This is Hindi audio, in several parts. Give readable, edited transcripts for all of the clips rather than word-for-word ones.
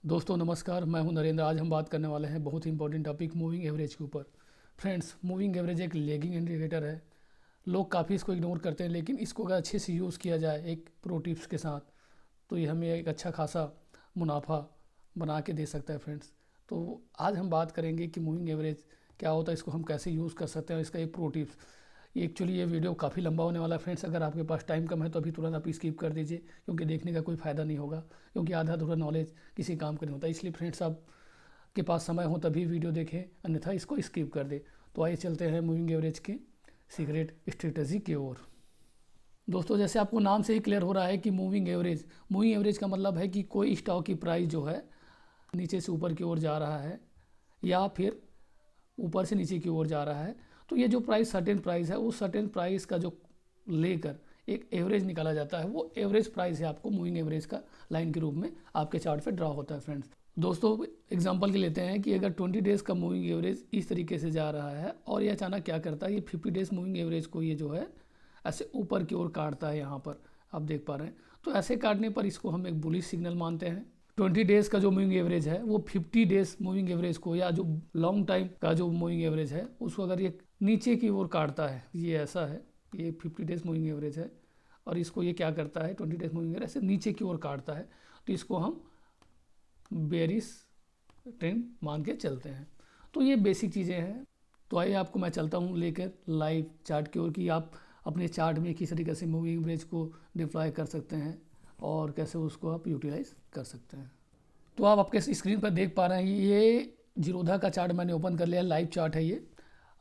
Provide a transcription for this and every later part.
दोस्तों नमस्कार, मैं हूं नरेंद्र। आज हम बात करने वाले हैं बहुत ही इंपॉर्टेंट टॉपिक मूविंग एवरेज के ऊपर। फ्रेंड्स, मूविंग एवरेज एक लैगिंग इंडिकेटर है। लोग काफ़ी इसको इग्नोर करते हैं, लेकिन इसको अगर अच्छे से यूज़ किया जाए एक प्रो टिप्स के साथ तो ये हमें एक अच्छा खासा मुनाफा बना के दे सकता है फ्रेंड्स। तो आज हम बात करेंगे कि मूविंग एवरेज क्या होता है, इसको हम कैसे यूज़ कर सकते हैं और इसका एक प्रो टिप्स। एक्चुअली ये वीडियो काफ़ी लंबा होने वाला है फ्रेंड्स। अगर आपके पास टाइम कम है तो अभी तुरंत आप स्किप कर दीजिए, क्योंकि देखने का कोई फ़ायदा नहीं होगा, क्योंकि आधा अधूरा नॉलेज किसी काम का नहीं होता। इसलिए फ्रेंड्स, आप के पास समय हो तभी वीडियो देखें, अन्यथा इसको स्किप कर दे। तो आइए चलते हैं मूविंग एवरेज के सीक्रेट स्ट्रेटजी की ओर। दोस्तों, जैसे आपको नाम से ही क्लियर हो रहा है कि मूविंग एवरेज का मतलब है कि कोई स्टॉक की प्राइस जो है नीचे से ऊपर की ओर जा रहा है या फिर ऊपर से नीचे की ओर जा रहा है। तो ये जो प्राइस सर्टेन प्राइस है, उस सर्टेन प्राइस का जो लेकर एक एवरेज निकाला जाता है, वो एवरेज प्राइस है आपको मूविंग एवरेज का लाइन के रूप में आपके चार्ट पे ड्रा होता है फ्रेंड्स। दोस्तों, एग्जांपल के लेते हैं कि अगर 20 डेज़ का मूविंग एवरेज इस तरीके से जा रहा है और ये अचानक क्या करता है, ये 50 डेज़ मूविंग एवरेज को ये जो है ऐसे ऊपर की ओर काटता है। यहाँ पर आप देख पा रहे हैं। तो ऐसे काटने पर इसको हम एक बुलिश सिग्नल मानते हैं। 20 डेज़ का जो मूविंग एवरेज है वो 50 डेज़ मूविंग एवरेज को, या जो लॉन्ग टाइम का जो मूविंग एवरेज है उसको अगर ये नीचे की ओर काटता है, ये ऐसा है, ये 50 डेज़ मूविंग एवरेज है और इसको ये क्या करता है, 20 डेज़ मूविंग एवरेज ऐसे नीचे की ओर काटता है, तो इसको हम बेरिश ट्रेंड मान के चलते हैं। तो ये बेसिक चीज़ें हैं। तो आइए आपको मैं चलता हूँ लेकर लाइव चार्ट की ओर कि आप अपने चार्ट में किस तरीके से मूविंग एवरेज को डिप्लॉय कर सकते हैं और कैसे उसको आप यूटिलाइज कर सकते हैं। तो आप आपके स्क्रीन पर देख पा रहे हैं, ये जीरोधा का चार्ट मैंने ओपन कर लिया, लाइव चार्ट है ये,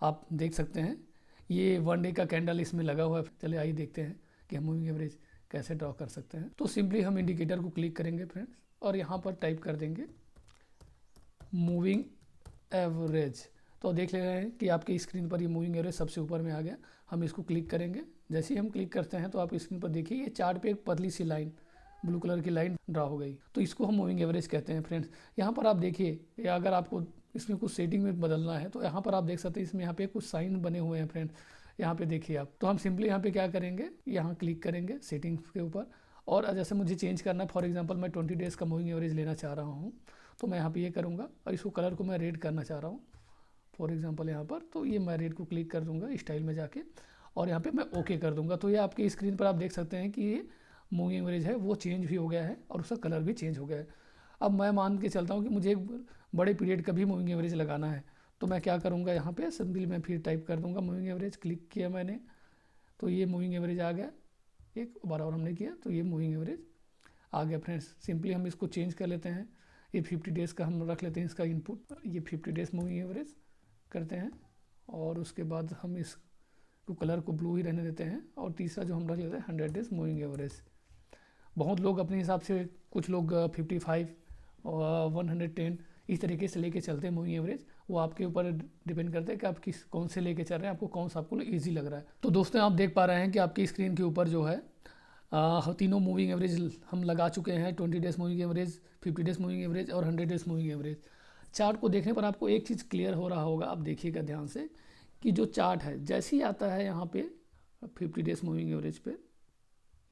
आप देख सकते हैं। ये 1 डे का कैंडल इसमें लगा हुआ है। चलिए आइए देखते हैं कि हम मूविंग एवरेज कैसे ड्रॉ कर सकते हैं। तो सिंपली हम इंडिकेटर को क्लिक करेंगे फ्रेंड्स और यहाँ पर टाइप कर देंगे मूविंग एवरेज। तो देख ले रहे हैं कि आपकी स्क्रीन पर ये मूविंग एवरेज सबसे ऊपर में आ गया। हम इसको क्लिक करेंगे। जैसे ही हम क्लिक करते हैं तो आप स्क्रीन पर देखिए ये चार्ट पे एक पतली सी लाइन, ब्लू कलर की लाइन ड्रा हो गई। तो इसको हम मूविंग एवरेज कहते हैं फ्रेंड्स। यहाँ पर आप देखिए, या अगर आपको इसमें कुछ सेटिंग में बदलना है तो यहाँ पर आप देख सकते हैं, इसमें यहाँ पे कुछ साइन बने हुए हैं फ्रेंड्स। यहाँ पे देखिए आप, तो हम सिंपली यहाँ पे क्या करेंगे, यहाँ क्लिक करेंगे सेटिंग्स के ऊपर। और जैसे मुझे चेंज करना है, फॉर एग्जांपल मैं 20 डेज़ का मूविंग एवरेज लेना चाह रहा हूँ, तो मैं यहाँ पे ये करूँगा और इसको कलर को मैं रेड करना चाह रहा हूँ फॉर एग्जांपल यहाँ पर। तो ये मैं रेड को क्लिक कर दूँगा स्टाइल में जाके और यहाँ पे मैं ओके कर दूँगा। तो ये आपकी स्क्रीन पर आप देख सकते हैं कि ये मूविंग एवरेज है वो चेंज भी हो गया है और उसका कलर भी चेंज हो गया है। अब मैं मान के चलता हूँ कि मुझे एक बड़े पीरियड का भी मूविंग एवरेज लगाना है, तो मैं क्या करूँगा, यहाँ पे सिंपली मैं फिर टाइप कर दूँगा मूविंग एवरेज। क्लिक किया मैंने तो ये मूविंग एवरेज आ गया। एक बार और हमने किया तो ये मूविंग एवरेज आ गया फ्रेंड्स। सिंपली हम इसको चेंज कर लेते हैं। ये 50 डेज़ का हम रख लेते हैं इसका इनपुट। ये 50 डेज़ मूविंग एवरेज करते हैं और उसके बाद हम इसको कलर को ब्लू ही रहने देते हैं। और तीसरा जो हम रख लेते हैं 100 डेज़ मूविंग एवरेज। बहुत लोग अपने हिसाब से, कुछ लोग 55 और 110 इस तरीके से लेके चलते हैं मूविंग एवरेज। वो आपके ऊपर डिपेंड करता है कि आप किस कौन से लेके चल रहे हैं, आपको कौन सा आपको ईजी लग रहा है। तो दोस्तों, आप देख पा रहे हैं कि आपकी स्क्रीन के ऊपर जो है तीनों मूविंग एवरेज हम लगा चुके हैं। 20 days moving average, 50 days moving average और 100 डेज़ मूविंग एवरेज। चार्ट को देखने पर आपको एक चीज़ क्लियर हो रहा होगा, आप देखिएगा ध्यान से, कि जो चार्ट है जैसे ही आता है यहाँ पे 50 डेज़ मूविंग एवरेज पे,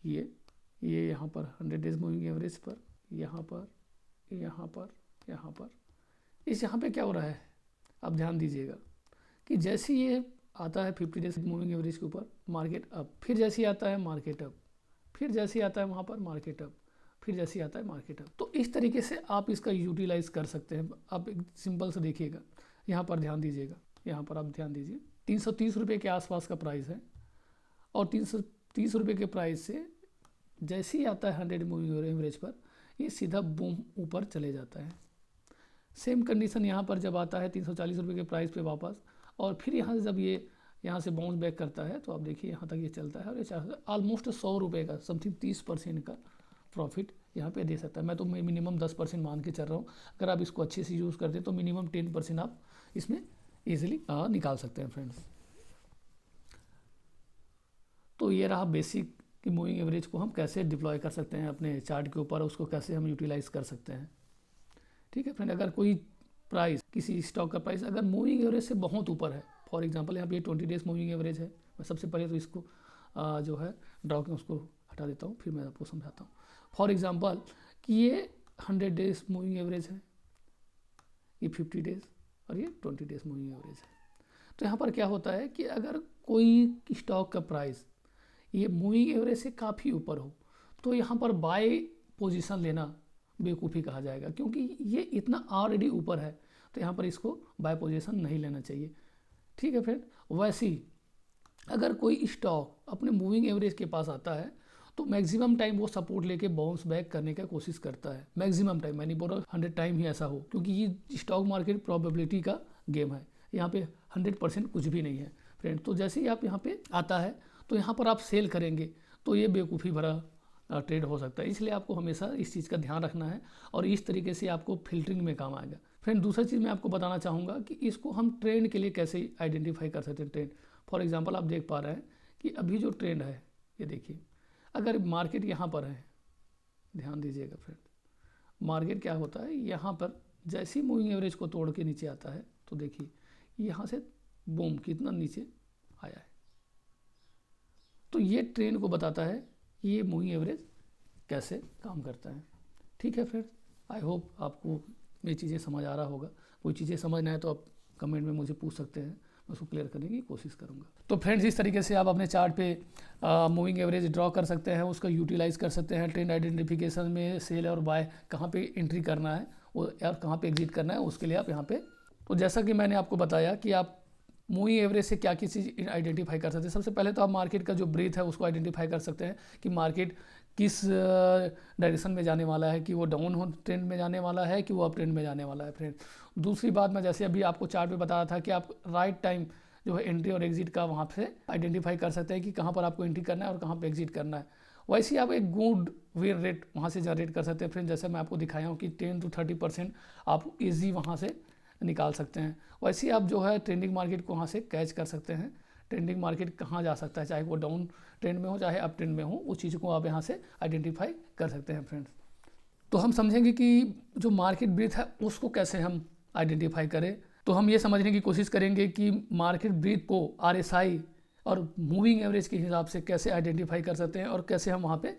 ये यहाँ पर 100 डेज़ मूविंग एवरेज पर, यहाँ पर, यहाँ पर, यहाँ पर, यहाँ पे क्या हो रहा है, आप ध्यान दीजिएगा कि जैसे ये आता है 50 डेज़ मूविंग एवरेज के ऊपर, मार्केट अप, फिर जैसे ही आता है मार्केट अप, फिर जैसे ही आता है वहाँ पर मार्केट अप, फिर जैसे ही आता है मार्केट अप। तो इस तरीके से आप इसका यूटिलाइज कर सकते हैं। आप एक सिंपल से देखिएगा, यहाँ पर ध्यान दीजिएगा, यहाँ पर आप ध्यान दीजिए 330 रुपये के आसपास का प्राइस है और 330 रुपये के प्राइस से जैसे ही आता है 100 मूविंग एवरेज पर, ये सीधा बूम ऊपर चले जाता है। सेम कंडीशन यहाँ पर जब आता है 340 रुपये के प्राइस पे वापस, और फिर यहाँ से जब ये यहाँ से बाउंस बैक करता है, तो आप देखिए यहाँ तक ये चलता है और ये ऑलमोस्ट 100 रुपये का, समथिंग 30% का प्रॉफिट यहाँ पे दे सकता है। मैं तो मिनिमम 10% मान के चल रहा हूँ। अगर आप इसको अच्छे से यूज़ करते हैं तो मिनिमम 10% आप इसमें ईजिली निकाल सकते हैं फ्रेंड्स। तो ये रहा बेसिक कि मूविंग एवरेज को हम कैसे डिप्लॉय कर सकते हैं अपने चार्ट के ऊपर, उसको कैसे हम यूटिलाइज कर सकते हैं। ठीक है फ्रेंड, अगर कोई प्राइस, किसी स्टॉक का प्राइस अगर मूविंग एवरेज से बहुत ऊपर है, फॉर एग्जांपल यहाँ पे ये 20 डेज़ मूविंग एवरेज है। मैं सबसे पहले तो इसको जो है ड्रॉ के उसको हटा देता हूँ, फिर मैं आपको समझाता हूँ। फॉर एग्जांपल कि ये 100 डेज मूविंग एवरेज है, ये 50 डेज और ये 20 डेज मूविंग एवरेज है। तो यहाँ पर क्या होता है कि अगर कोई स्टॉक का प्राइस ये मूविंग एवरेज से काफ़ी ऊपर हो तो यहाँ पर बाय पोजीशन लेना बेवकूफ़ी कहा जाएगा, क्योंकि ये इतना ऑलरेडी ऊपर है, तो यहाँ पर इसको बाय पोजीशन नहीं लेना चाहिए। ठीक है फ्रेंड। वैसे ही अगर कोई स्टॉक अपने मूविंग एवरेज के पास आता है तो मैक्सिमम टाइम वो सपोर्ट लेके बाउंस बैक करने का कोशिश करता है। मैक्सिमम टाइम, मैं नहीं बोल रहा 100 टाइम ही ऐसा हो, क्योंकि ये स्टॉक मार्केट प्रोबेबिलिटी का गेम है। यहाँ पे 100% कुछ भी नहीं है फ्रेंड। तो जैसे ही आप यहाँ पे आता है तो यहाँ पर आप सेल करेंगे तो ये बेवकूफ़ी भरा ट्रेड हो सकता है। इसलिए आपको हमेशा इस चीज़ का ध्यान रखना है और इस तरीके से आपको फिल्टरिंग में काम आएगा। फ्रेंड दूसरा चीज़ मैं आपको बताना चाहूँगा कि इसको हम ट्रेंड के लिए कैसे आइडेंटिफाई कर सकते हैं। ट्रेंड फॉर एग्जांपल आप देख पा रहे हैं कि अभी जो ट्रेंड है ये देखिए, अगर मार्केट यहाँ पर है, ध्यान दीजिएगा फ्रेंड, मार्केट क्या होता है यहाँ पर जैसी मूविंग एवरेज को तोड़ के नीचे आता है तो देखिए यहाँ से बूम कितना नीचे आया है। तो ये ट्रेंड को बताता है कि ये मूविंग एवरेज कैसे काम करता है। ठीक है फ्रेंड्स, आई होप आपको ये चीज़ें समझ आ रहा होगा। कोई चीज़ें समझ ना है तो आप कमेंट में मुझे पूछ सकते हैं, मैं उसको क्लियर करने की कोशिश करूँगा। तो फ्रेंड्स इस तरीके से आप अपने चार्ट पे मूविंग एवरेज ड्रॉ कर सकते हैं, उसका यूटिलाइज़ कर सकते हैं। ट्रेंड आइडेंटिफिकेशन में सेल और बाय कहाँ पे एंट्री करना है और कहाँ पे एग्जिट करना है, उसके लिए आप यहाँ पे, तो जैसा कि मैंने आपको बताया कि आप मूविंग एवरेज से क्या क्या चीज़ आइडेंटिफाई कर सकते हैं। सबसे पहले तो आप मार्केट का जो ब्रीथ है उसको आइडेंटिफाई कर सकते हैं कि मार्केट किस डायरेक्शन में जाने वाला है, कि वो डाउन ट्रेंड में जाने वाला है कि वो अप ट्रेंड में जाने वाला है फ्रेंड। दूसरी बात, मैं जैसे अभी आपको चार्ट पे बता रहा था कि आप राइट टाइम जो है एंट्री और एग्जिट का वहाँ से आइडेंटिफाई कर सकते हैं कि कहाँ पर आपको एंट्री करना है और कहाँ पर एग्जिट करना है। वैसे ही आप एक गुड विन रेट वहाँ से जनरेट कर सकते हैं फ्रेंड। जैसे मैं आपको दिखाया हूँ कि 10 to 30% आप ईजी वहाँ से निकाल सकते हैं। वैसे ही आप जो है ट्रेंडिंग मार्केट को वहाँ से कैच कर सकते हैं। ट्रेंडिंग मार्केट कहाँ जा सकता है, चाहे वो डाउन ट्रेंड में हो चाहे अप ट्रेंड में हो, उस चीज़ को आप यहाँ से आइडेंटिफाई कर सकते हैं फ्रेंड्स। तो हम समझेंगे कि जो मार्केट ब्रीथ है उसको कैसे हम आइडेंटिफाई करें। तो हम ये समझने की कोशिश करेंगे कि मार्केट ब्रीथ को RSI और मूविंग एवरेज के हिसाब से कैसे आइडेंटिफाई कर सकते हैं और कैसे हम वहाँ पे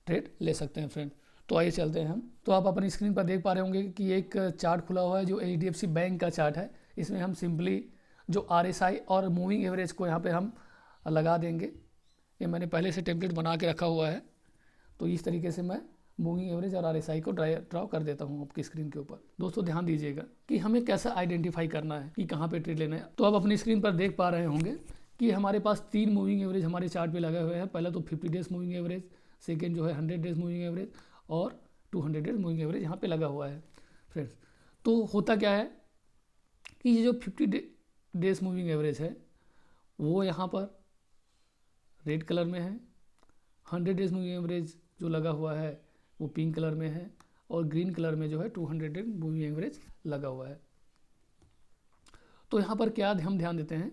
ट्रेड ले सकते हैं फ्रेंड। तो आइए चलते हैं हम। तो आप अपनी स्क्रीन पर देख पा रहे होंगे कि एक चार्ट खुला हुआ है जो HDFC बैंक का चार्ट है। इसमें हम सिंपली जो RSI और मूविंग एवरेज को यहाँ पे हम लगा देंगे। ये मैंने पहले से टेम्पलेट बना के रखा हुआ है, तो इस तरीके से मैं मूविंग एवरेज और RSI को ड्रॉ कर देता हूँ आपकी स्क्रीन के ऊपर। दोस्तों ध्यान दीजिएगा कि हमें कैसा आइडेंटिफाई करना है कि कहाँ पे ट्रेड लेना है। तो आप अपनी स्क्रीन पर देख पा रहे होंगे कि हमारे पास 3 मूविंग एवरेज हमारे चार्ट पे लगे हुए हैं। पहला तो 50 डेज मूविंग एवरेज, सेकेंड जो है 100 डेज मूविंग एवरेज और 200 डेज मूविंग एवरेज यहाँ पे लगा हुआ है फ्रेंड्स। तो होता क्या है कि ये जो 50 डेज मूविंग एवरेज है वो यहाँ पर रेड कलर में है, 100 डेज मूविंग एवरेज जो लगा हुआ है वो पिंक कलर में है और ग्रीन कलर में जो है 200 डेज मूविंग एवरेज लगा हुआ है। तो यहाँ पर क्या हम ध्यान देते हैं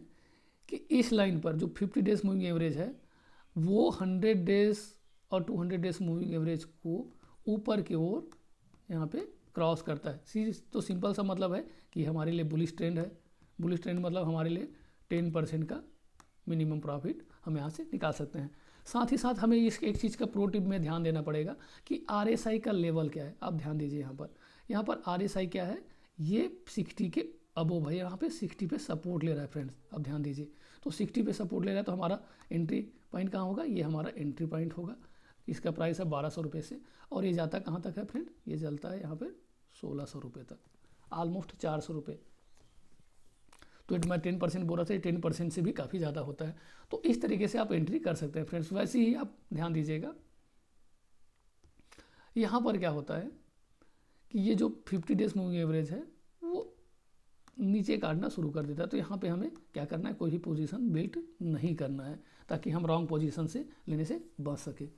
कि इस लाइन पर जो 50 डेज मूविंग एवरेज है वो 100 डेज और 200 डेज मूविंग एवरेज को ऊपर की ओर यहाँ पे क्रॉस करता है। तो सिंपल सा मतलब है कि हमारे लिए बुलिश ट्रेंड है। बुलिश ट्रेंड मतलब हमारे लिए 10% का मिनिमम प्रॉफिट हम यहाँ से निकाल सकते हैं। साथ ही साथ हमें इस एक चीज़ का प्रो टिप में ध्यान देना पड़ेगा कि RSI का लेवल क्या है। आप ध्यान दीजिए यहाँ पर RSI क्या है, ये 60 के अबोव है। यहाँ पे 60 पे सपोर्ट ले रहा है फ्रेंड्स, आप ध्यान दीजिए। तो 60 पे सपोर्ट ले रहा है तो हमारा एंट्री पॉइंट कहाँ होगा, ये हमारा एंट्री पॉइंट होगा। इसका प्राइस है 1200 रुपये से और ये जाता कहाँ तक है फ्रेंड, ये चलता है यहाँ पे 1600 रुपये तक, ऑलमोस्ट 400 रुपये। तो मैं 10% बोल रहा था, 10% से भी काफ़ी ज़्यादा होता है। तो इस तरीके से आप एंट्री कर सकते हैं फ्रेंड्स। वैसे ही आप ध्यान दीजिएगा यहाँ पर क्या होता है कि ये जो 50 डेज मूविंग एवरेज है वो नीचे काटना शुरू कर देता है। तो यहाँ पे हमें क्या करना है, कोई भी पोजीशन बिल्ट नहीं करना है ताकि हम रॉन्ग पोजीशन से लेने से बच सके।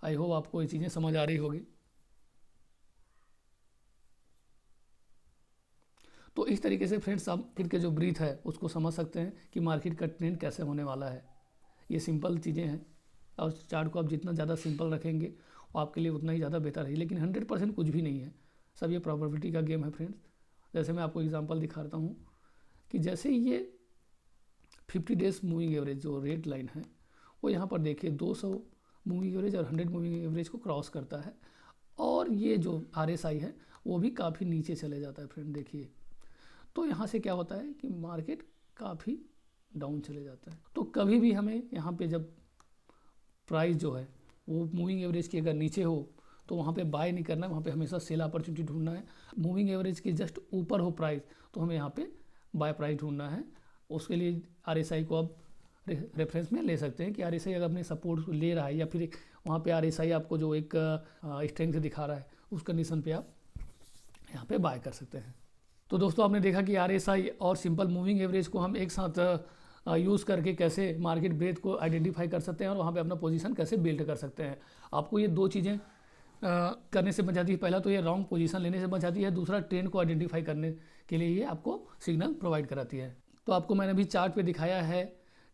आई होप आपको ये चीज़ें समझ आ रही होगी। तो इस तरीके से फ्रेंड्स आप फिर के जो ब्रीथ है उसको समझ सकते हैं कि मार्केट का ट्रेंड कैसे होने वाला है। ये सिंपल चीज़ें हैं और चार्ट को आप जितना ज़्यादा सिंपल रखेंगे वो आपके लिए उतना ही ज़्यादा बेहतर है। लेकिन 100% कुछ भी नहीं है, सब ये प्रोबेबिलिटी का गेम है फ्रेंड्स। जैसे मैं आपको एग्जांपल दिखाता हूँ कि जैसे ये 50 डेज मूविंग एवरेज जो रेड लाइन है वो यहाँ पर देखिए 200 मूविंग एवरेज और 100 मूविंग एवरेज को क्रॉस करता है। और ये जो RSI है वो भी काफ़ी नीचे चले जाता है फ्रेंड, देखिए। तो यहाँ से क्या होता है कि मार्केट काफ़ी डाउन चले जाता है। तो कभी भी हमें यहाँ पे जब प्राइस जो है वो मूविंग एवरेज के अगर नीचे हो तो वहाँ पे बाय नहीं करना है, वहाँ पे हमेशा सेल अपॉर्चुनिटी ढूंढना है। मूविंग एवरेज के जस्ट ऊपर हो प्राइस तो हमें यहाँ पे बाय प्राइस ढूंढना है। उसके लिए RSI को आप रेफरेंस में ले सकते हैं कि RSI अगर अपने सपोर्ट ले रहा है या फिर वहाँ पे RSI आपको जो एक स्ट्रेंथ दिखा रहा है उस कंडीशन पे आप यहाँ पे बाय कर सकते हैं। तो दोस्तों आपने देखा कि RSI और सिंपल मूविंग एवरेज को हम एक साथ यूज़ करके कैसे मार्केट ब्रेथ को आइडेंटिफाई कर सकते हैं और वहाँ पे अपना पोजीशन कैसे बिल्ड कर सकते हैं। आपको ये दो चीज़ें करने से बचाती है। पहला तो ये रॉन्ग पोजीशन लेने से बचाती है, दूसरा ट्रेंड को आइडेंटिफाई करने के लिए ये आपको सिग्नल प्रोवाइड कराती है। तो आपको मैंने अभी चार्ट पे दिखाया है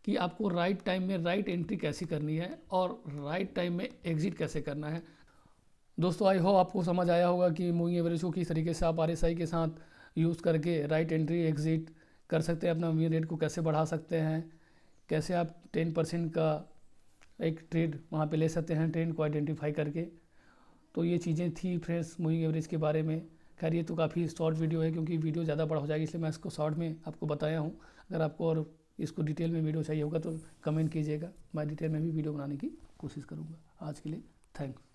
कि आपको राइट टाइम में राइट एंट्री कैसी करनी है और राइट टाइम में एग्जिट कैसे करना है। दोस्तों आई होप आपको समझ आया होगा कि मूविंग एवरेज को किस तरीके से आप RSI के साथ यूज़ करके राइट एंट्री एग्जिट कर सकते हैं, अपना विन रेट को कैसे बढ़ा सकते हैं, कैसे आप 10% का एक ट्रेड वहाँ पे ले सकते हैं ट्रेंड को आइडेंटिफाई करके। तो ये चीज़ें थी फ्रेंड्स मूविंग एवरेज के बारे में। खैर ये तो काफ़ी शॉर्ट वीडियो है क्योंकि वीडियो ज़्यादा बड़ा हो जाएगी, इसलिए मैं इसको शॉर्ट में आपको बताया हूँ। अगर आपको और इसको डिटेल में वीडियो चाहिए होगा तो कमेंट कीजिएगा, मैं डिटेल में भी वीडियो बनाने की कोशिश करूँगा। आज के लिए थैंक्स।